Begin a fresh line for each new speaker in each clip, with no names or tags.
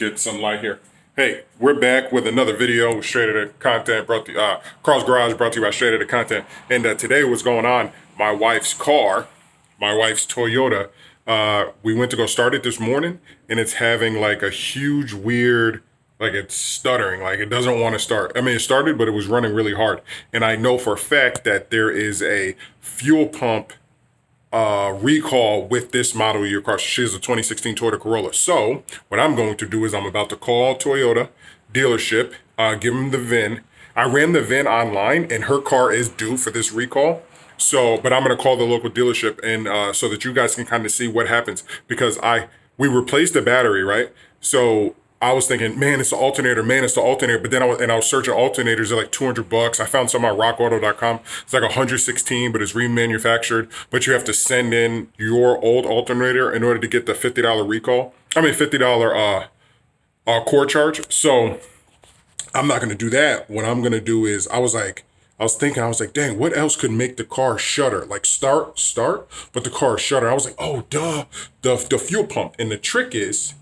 get some light here. Hey, we're back with another video with Straight Outta Content brought to Carl's Garage, brought to you by Straight Outta Content. And today what's going on, my wife's car, my wife's Toyota, we went to go start it this morning and it's having like a huge weird, like it's stuttering, like it doesn't want to start. I mean, it started, but it was running really hard. And I know for a fact that there is a fuel pump recall with this model of your car. She has a 2016 Toyota Corolla. So what I'm going to do is I'm about to call Toyota dealership, give them the VIN. I ran the VIN online and her car is due for this recall. So, but I'm going to call the local dealership and so that you guys can kind of see what happens, because we replaced the battery, right? So I was thinking, man, it's the alternator, man, it's the alternator. But then I was searching alternators, they're like $200. I found some on rockauto.com. It's like 116, but it's remanufactured. But you have to send in your old alternator in order to get the $50 recall. I mean, $50 core charge. So I'm not going to do that. What I'm going to do is I was like, dang, what else could make the car shudder? Like start, but the car shudder. I was like, oh, duh, the fuel pump. And the trick is,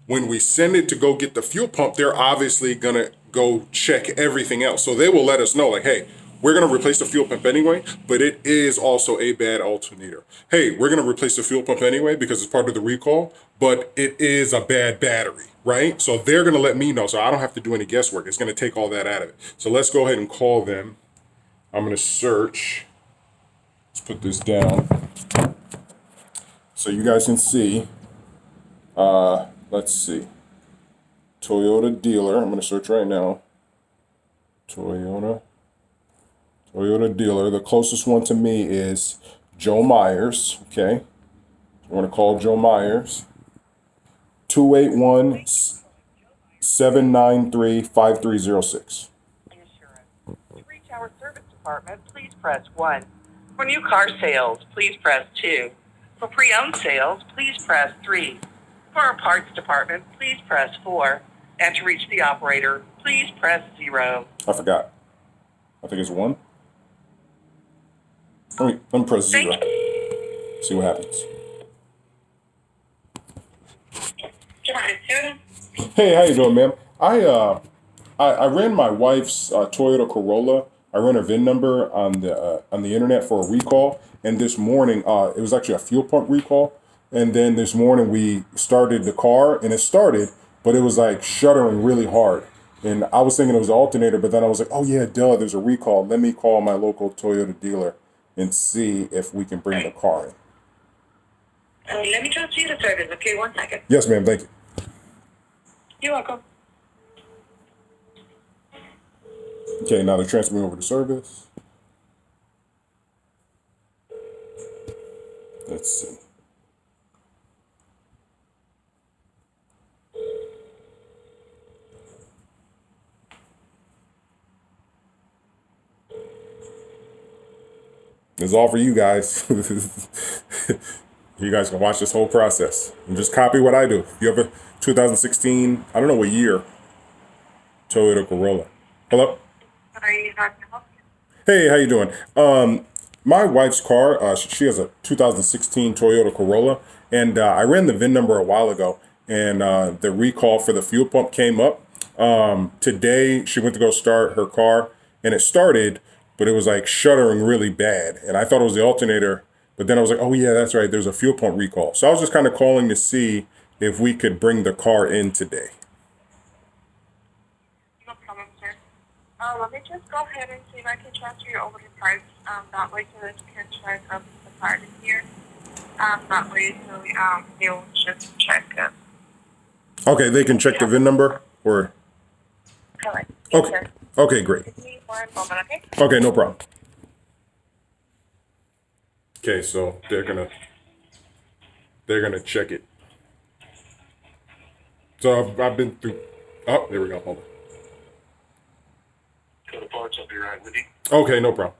when we send it to go get the fuel pump, they're obviously going to go check everything else. So they will let us know, like, hey, we're going to replace the fuel pump anyway, but it is also a bad alternator. Hey, we're going to replace the fuel pump anyway because it's part of the recall, but it is a bad battery, right? So they're going to let me know, so I don't have to do any guesswork. It's going to take all that out of it. So let's go ahead and call them. I'm going to search. Let's put this down so you guys can see. Let's see. Toyota dealer. I'm going to search right now. Toyota dealer. The closest one to me is Joe Myers. Okay. I'm going to call Joe Myers. 281-793-5306.
To reach our service department, please press 1. For new car sales, please press 2. For pre-owned sales, please press 3. For our parts department, please press 4. And to reach the operator, please press 0.
I forgot. I think it's 1. Let me press 0. See what happens. Hey, how you doing, ma'am? I ran my wife's Toyota Corolla. I ran her VIN number on the internet for a recall, and this morning it was actually a fuel pump recall. And then this morning we started the car and it started, but it was like shuddering really hard. And I was thinking it was an alternator, but then I was like, oh yeah, duh, there's a recall. Let me call my local Toyota dealer and see if we can bring the car in.
Let me transfer you to service, okay? 1 second.
Yes, ma'am, thank you.
You're welcome.
Okay, now they're transferring me over to service. Let's see. It's all for you guys. You guys can watch this whole process and just copy what I do. If you have a 2016, I don't know what year, Toyota Corolla. Hello? Hey, how you doing? My wife's car, she has a 2016 Toyota Corolla, and I ran the VIN number a while ago, and the recall for the fuel pump came up. Today, she went to go start her car, and it started, but it was like shuddering really bad. And I thought it was the alternator, but then I was like, oh yeah, that's right, there's a fuel pump recall. So I was just kind of calling to see if we could bring the car in today.
No problem, sir. Let me just go ahead and see if I can transfer you over to parts. That way so that you can check up the part in here. That way so they'll just check it.
Okay, they can check the VIN number or?
Correct. Yes,
Okay.
sir.
Okay, great.
Give me 1 moment, okay?
Okay, no problem. Okay, so they're gonna check it. So I've been through. Oh, there we go. Hold
To the parts, I'll be right with you.
on. Okay, no problem.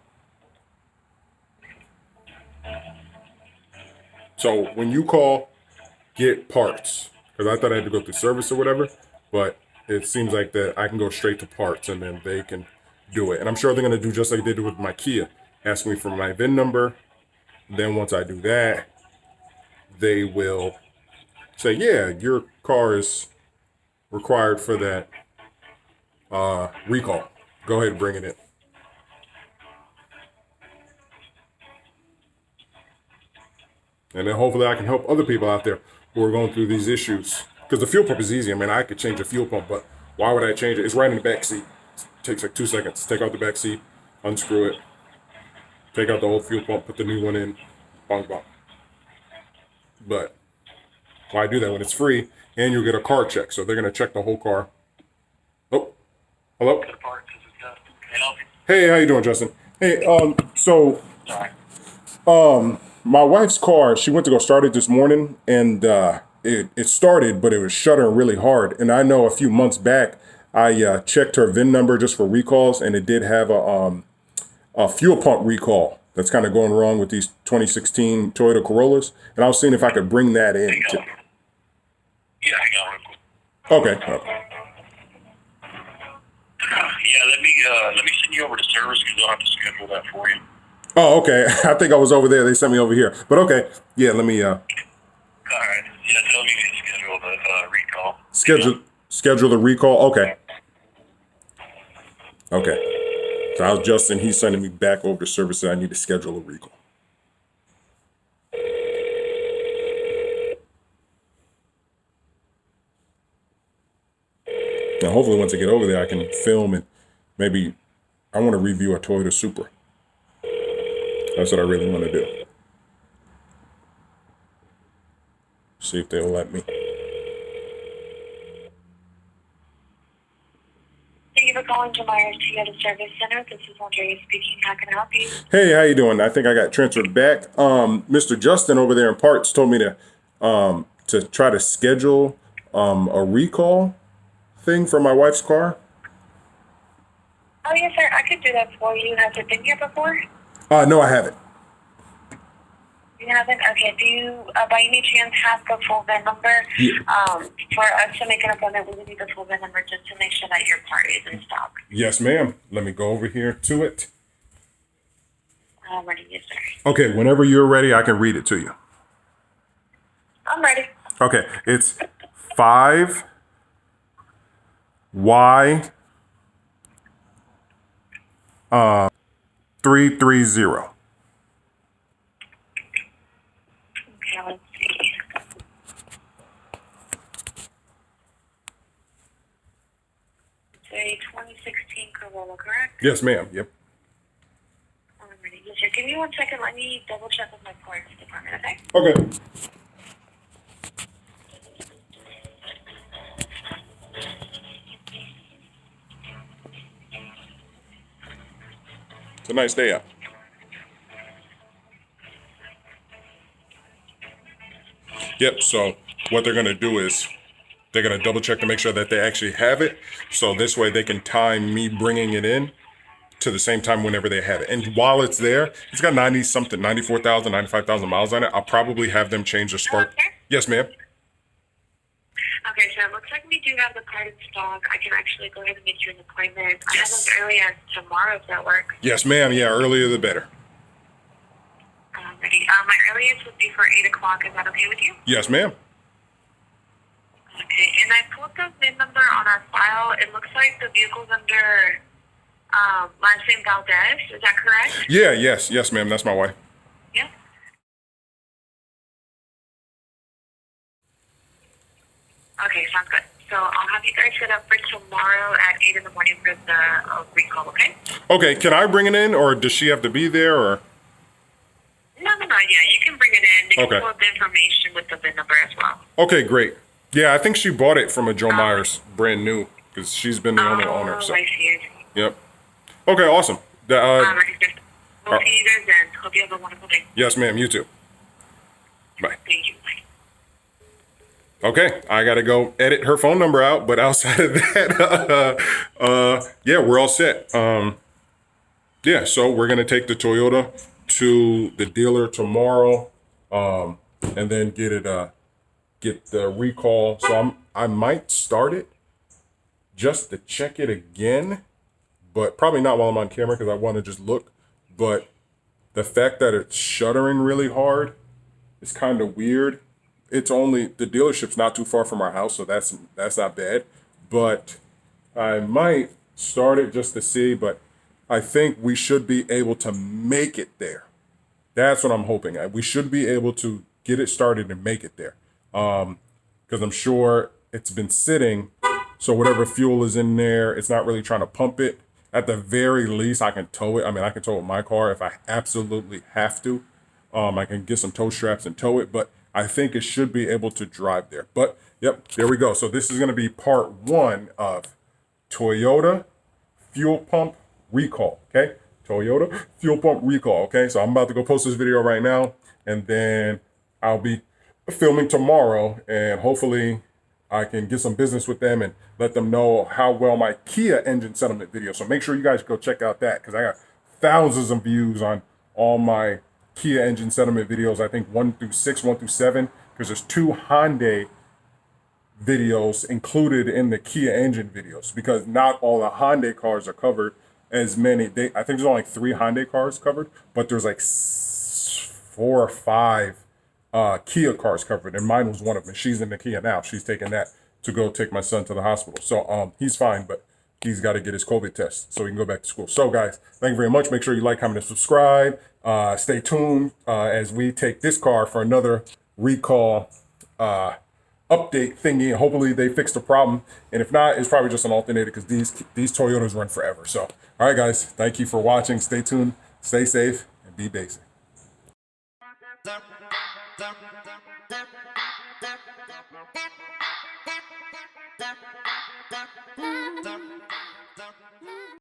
So when you call, get parts, because I thought I had to go through service or whatever, but it seems like that I can go straight to parts and then they can do it. And I'm sure they're gonna do just like they did with my Kia, ask me for my VIN number. Then once I do that, they will say, yeah, your car is required for that recall. Go ahead and bring it in. And then hopefully I can help other people out there who are going through these issues. Because the fuel pump is easy. I mean, I could change a fuel pump, but why would I change it? It's right in the back seat. It takes like 2 seconds. Take out the back seat, unscrew it, take out the old fuel pump, put the new one in, bong bong. But why do that when it's free and you'll get a car check? So they're going to check the whole car. Oh, hello? Hey, how you doing, Justin? Hey, my wife's car, she went to go start it this morning, and it started, but it was shuttering really hard. And I know a few months back, I checked her VIN number just for recalls, and it did have a fuel pump recall that's kind of going wrong with these 2016 Toyota Corollas. And I was seeing if I could bring that in.
Yeah, hang on real quick.
Okay.
Yeah, let me send you over to service because I'll have to schedule that for you.
Oh, okay. I think I was over there. They sent me over here. But okay. Yeah, let me
All right. Yeah, tell me to schedule the recall.
schedule the recall. Okay. Okay. So I was Justin. He's sending me back over to service that I need to schedule a recall. Now, hopefully, once I get over there, I can film and maybe I want to review a Toyota Supra. That's what I really want to do. See if they'll let me.
Thank you for calling Jamira's Toyota Service Center. This is Andrea speaking. How can I help you?
Hey, how you doing? I think I got transferred back. Mr. Justin over there in parts told me to try to schedule a recall thing for my wife's car.
Oh, yes, sir. I could do that for you. Has it been here before?
No, I haven't.
You haven't? Okay. Do you, by any chance, have the full VIN number?
Yeah.
For us to make an appointment, we would need the full VIN number just to make sure that your part is in stock.
Yes, ma'am. Let me go over here to it.
I'm ready, yes, sir.
Okay, whenever you're ready, I can read it to you.
I'm ready.
Okay, it's 5 Y 330.
Okay, let's see. It's a 2016 Corolla, correct?
Yes, ma'am. Yep.
I'm ready, yes, sir. Give me 1 second. Let me double check with my parts department, okay?
Okay. It's a nice day out. Yep, so what they're going to do is they're going to double check to make sure that they actually have it. So this way they can time me bringing it in to the same time whenever they have it. And while it's there, it's got 90 something, 94,000, 95,000 miles on it. I'll probably have them change the spark.
Okay.
Yes, ma'am.
Okay, so it looks like we do have the part in stock. I can actually go ahead and get you an appointment. I have as early as tomorrow, if that works.
Yes, ma'am. Yeah, earlier the better.
Ready. My earliest would be for 8 o'clock. Is that okay with you?
Yes, ma'am.
Okay, and I pulled the VIN number on our file. It looks like the vehicle's under last name Valdez. Is that correct?
Yeah, yes, ma'am. That's my wife.
Yeah. Okay, sounds good. So I'll have you guys set up for tomorrow at 8 in the morning for the recall, okay?
Okay, can I bring it in, or does she have to be there, or?
No, yeah, you can bring it in. They can
Okay.
pull up the information with the VIN number as well.
Okay, great. Yeah, I think she bought it from a Joe Myers, brand new, because she's been the only owner. So,
I see.
yep. Okay, awesome.
We'll see you guys then. Hope you have a wonderful day.
Yes, ma'am. You too. Bye.
Thank you. Bye.
Okay, I gotta go edit her phone number out, but outside of that, yeah, we're all set. Yeah, so we're gonna take the Toyota to the dealer tomorrow, and then get the recall. So I might start it just to check it again, but probably not while I'm on camera because I want to just look. But the fact that it's shuttering really hard is kind of weird. It's only, the dealership's not too far from our house, so that's not bad. but I might start it just to see, but I think we should be able to make it there. That's what I'm hoping. We should be able to get it started and make it there. Because I'm sure it's been sitting, so whatever fuel is in there, it's not really trying to pump it. At the very least, I can tow it. I mean, I can tow it my car if I absolutely have to. I can get some tow straps and tow it, but I think it should be able to drive there. But yep, there we go. So this is going to be part 1 of Toyota fuel pump recall. Okay, Toyota fuel pump recall. Okay, so I'm about to go post this video right now, and then I'll be filming tomorrow, and hopefully I can get some business with them and let them know how well my Kia engine settlement video. So make sure you guys go check out that, because I got thousands of views on all my Kia engine settlement videos. I think 1 through 6, 1 through 7, because there's 2 Hyundai videos included in the Kia engine videos, because not all the Hyundai cars are covered as many. I think there's only like 3 Hyundai cars covered, but there's like 4 or 5 Kia cars covered, and mine was one of them. She's in the Kia now. She's taking that to go take my son to the hospital. So he's fine, but he's got to get his COVID test so he can go back to school. So guys, thank you very much. Make sure you like, comment, and subscribe. Stay tuned as we take this car for another recall update thingy. Hopefully they fix the problem, and if not, it's probably just an alternator, because these Toyotas run forever. So all right guys, thank you for watching. Stay tuned, stay safe, and be basic.